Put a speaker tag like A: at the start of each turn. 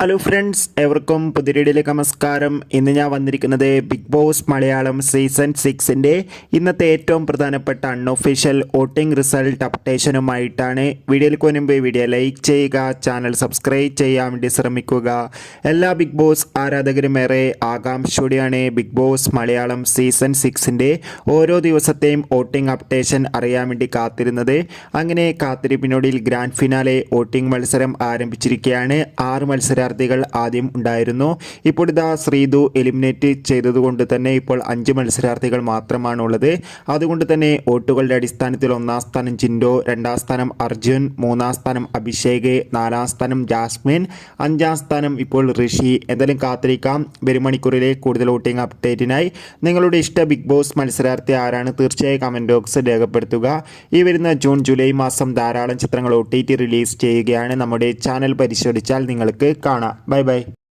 A: Hello friends, എവർക്കും പുതിയ വീഡിയോയിലേക്ക് നമസ്കാരം. ഇന്ന് ഞാൻ വന്നിരിക്കുന്നത് ബിഗ് ബോസ് മലയാളം സീസൺ 6ൻ്റെ ഇന്നത്തെ ഏറ്റവും പ്രധാനപ്പെട്ട അൺഒഫീഷ്യൽ വോട്ടിംഗ് റിസൾട്ട് അപ്ഡേഷനുമായിട്ടാണ്. വീഡിയോയിലേക്ക് മുൻപ് വീഡിയോ ലൈക്ക് ചെയ്യുക, ചാനൽ സബ്സ്ക്രൈബ് ചെയ്യാൻ വേണ്ടി ശ്രമിക്കുക. എല്ലാ ബിഗ് ബോസ് ആരാധകരും ഏറെ ആകാംക്ഷയോടെയാണ് ബിഗ് ബോസ് മലയാളം സീസൺ 6ൻ്റെ ഓരോ ദിവസത്തെയും വോട്ടിംഗ് അപ്ഡേഷൻ അറിയാൻ വേണ്ടി കാത്തിരുന്നത്. അങ്ങനെ കാത്തിരിപ്പിനൊടുവിൽ ഗ്രാൻഡ് ഫിനാലെ വോട്ടിംഗ് മത്സരം ആരംഭിച്ചിരിക്കുകയാണ്. 6 മത്സരാർത്ഥികൾ ആദ്യം ഉണ്ടായിരുന്നു. ഇപ്പോൾ ഇതാ ശ്രീതു എലിമിനേറ്റ് ചെയ്തതുകൊണ്ട് തന്നെ ഇപ്പോൾ 5 മത്സരാർത്ഥികൾ മാത്രമാണുള്ളത്. അതുകൊണ്ട് തന്നെ വോട്ടുകളുടെ അടിസ്ഥാനത്തിൽ 1-ാം സ്ഥാനം ജിൻഡോ, 2-ാം സ്ഥാനം അർജുൻ, 3-ാം സ്ഥാനം അഭിഷേക്, 4-ാം സ്ഥാനം ജാസ്മിൻ, 5-ാം സ്ഥാനം ഇപ്പോൾ ഋഷി. എന്തായാലും കാത്തിരിക്കാം വരും മണിക്കൂറിലെ കൂടുതൽ വോട്ടിംഗ് അപ്ഡേറ്റിനായി. നിങ്ങളുടെ ഇഷ്ട ബിഗ് ബോസ് മത്സരാർത്ഥി ആരാണ്? തീർച്ചയായും കമൻറ്റ് ബോക്സിൽ രേഖപ്പെടുത്തുക. ഈ വരുന്ന ജൂൺ ജൂലൈ മാസം ധാരാളം ചിത്രങ്ങൾ OTT റിലീസ് ചെയ്യുകയാണ്. നമ്മുടെ ചാനൽ പരിശോധിച്ചാൽ നിങ്ങൾക്ക് കാണാം. Bye bye.